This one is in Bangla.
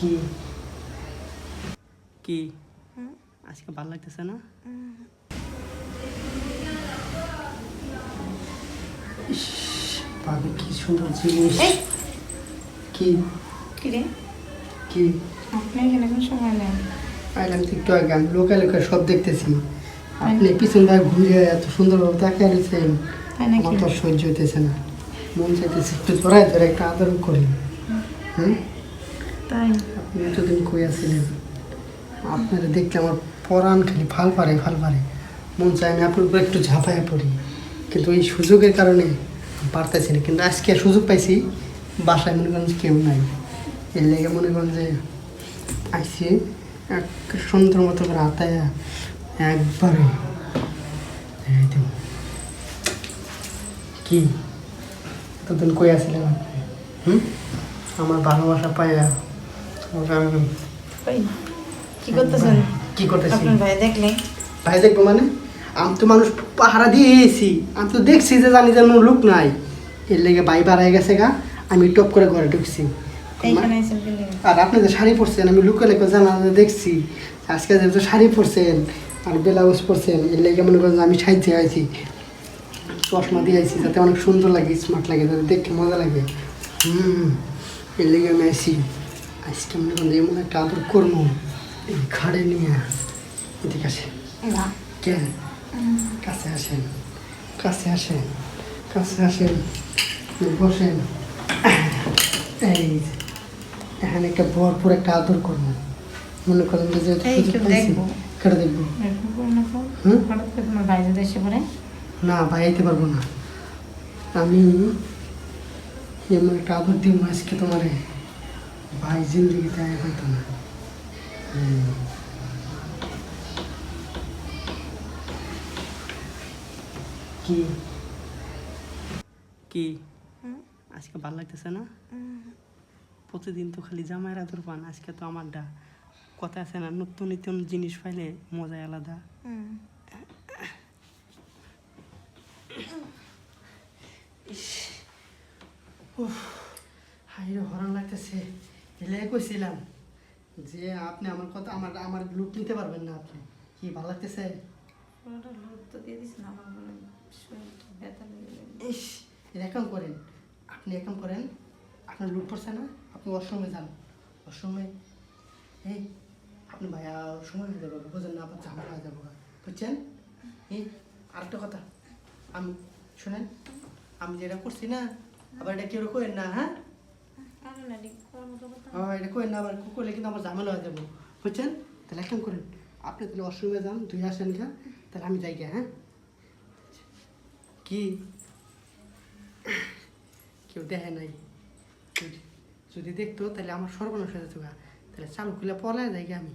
কি কি আজকে ভালো লাগতেছে না? ইস, ভাবি কি সুন্দর জিনিস। কি কি রে? কি আপনি এখানে কোন সময় নেন? আইলাম তো একটু আগে, আমি লোকাল লোকাল সব দেখতেছি। আপনি পিছন ভাই ঘুরে এত সুন্দরভাবে তাকিয়ে রয়েছেন, তাই নাকি? আমার তো আর সহ্য হইতেছে না। মন চাইতেছে একটু ধরায় ধরে একটা আদর করি। হুম, তাই আপনি এতদিন কই আছিলেন? আপনারা দেখলে আমার পরাণ খালি ফাল পারে ফাল পারে। মন চায় আমি আপনার উপর একটু ঝাঁপাইয়া পড়ি, কিন্তু এই সুযোগের কারণে পারতেছি না। কিন্তু আজকে সুযোগ পাইছি, বাসায় মনে করেন কেউ নাই, এর লেগে মনে করেন যে আইসি এক সুন্দর মতো করে আতায়া একবারে এই দেব। কি এতদিন কই আসছিলেন আপনি? আমার ভালোবাসা পাইয়া আমাকে আমি ওই কি করতেছেন? কি করতেছি? আপনার ভাই দেখলে? ভাই দেখবো মানে? আমি তো মানুষ পাহারা দিয়ে এসেছি, আমি তো দেখছি যে জানি যেন লোক নাই, এর লেগে ভাই বাড়াই গেছে গা, আমি টপ করে ঘরে ঢুকছি। এইখানে আইছেন কি লাগে? আর আপনি যে শাড়ি পরছেন আমি লুকে লেখা জানা দেখছি, আজকে যেহেতু শাড়ি পরছেন আর ব্লাউজ পরছেন, এর লেগে মনে করেন যে আমি সাইজে আইছি, চশমা দিয়ে আইছি যাতে অনেক সুন্দর লাগে, স্মার্ট লাগে, যাতে দেখতে মজা লাগে। এর লেগে আমি আইছি। আজকে মনে করেন যে এমন একটা আদর করবো, এই ঘাড়ে নিয়ে। এদিকে আসে। না কেন? কাছে আসেন, কাছে আসেন, কাছে আসেন, বসেন। এই যে, এখানে একটা ভরপুর একটা আদর করবো। মনে করেন যে যেহেতু এই সুযোগ কেউ পাইছি, দেখবো? কেটে দেখবো। এরকম করো না তো। হুম? হঠাৎ করে তোমার ভাই যদি এসে পড়ে? না ভাই আইতে পারবো না। আমি এমন একটা আদর দিব আজকে তোমারে, ভাই জিন্দগিতে আয় হয়তো না। কি কি আজকে ভালো লাগতেছে না? প্রতিদিন তো খালি জামাইয়ের আদর পান, আজকে তো আমারটা। কথা আছে না, নতুন নতুন জিনিস পাইলে মজাই আলাদা। হাইরে হরণ লাগতেছে। এলে কইছিলাম যে আপনি আমার কথা আমার আমার লুক নিতে পারবেন না। আপনি কি ভালো লাগতেছে? পুরোটা লোড তো দিয়ে দিছেন, আমার মনে শরীরটা ব্যথা লেগে যাবে। ইস, এরকম করেন, আপনি এরকম করেন, আপনার লুট পড়ছে না, আপনি ওয়াশরুমে যান। ওয়াশরুমে এই আপনি ভাইয়া সময় হয়ে যাবো, বুঝেন না, আবার ঝামেলা হয়ে যাবো, বুঝছেন? এই আরেকটা কথা, আমি শোনেন, আমি যেটা করছি না, আবার এটা কেউ করেন না। হ্যাঁ, আরে না, ঠিক করার মতো কথা। এটা করেন না, আবার করলে কিন্তু আমার ঝামেলা হয়ে যাবো, বুঝছেন? তাহলে একদম করেন, আপনি তাহলে ওয়াশরুমে যান, ধুয়ে আসেন গা, তাহলে আমি যাই গা। হ্যাঁ, কি কেউ দেখে নাই? যদি দেখতো তাহলে আমার সর্বনাশ হয়ে যেত গা, তাহলে চালু খুলে পলায় যাই গা আমি।